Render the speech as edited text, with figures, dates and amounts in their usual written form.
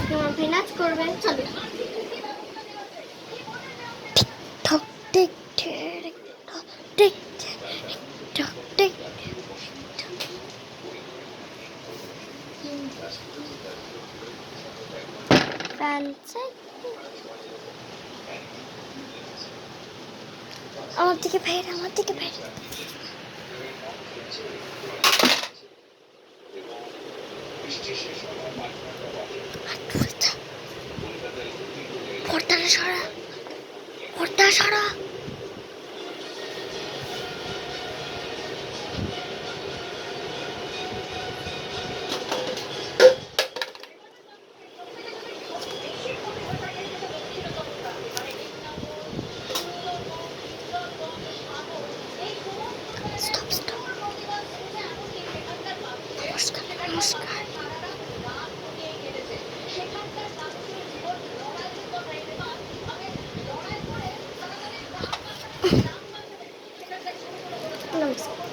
তোমার ভাই নাচ করবে, চলো। আমার দিকে ফের, আমার দিকে ফের। পর্দাটা সরা, পর্দা সরা। Stop stop. নমস্কার নমস্কার। নমস্কার।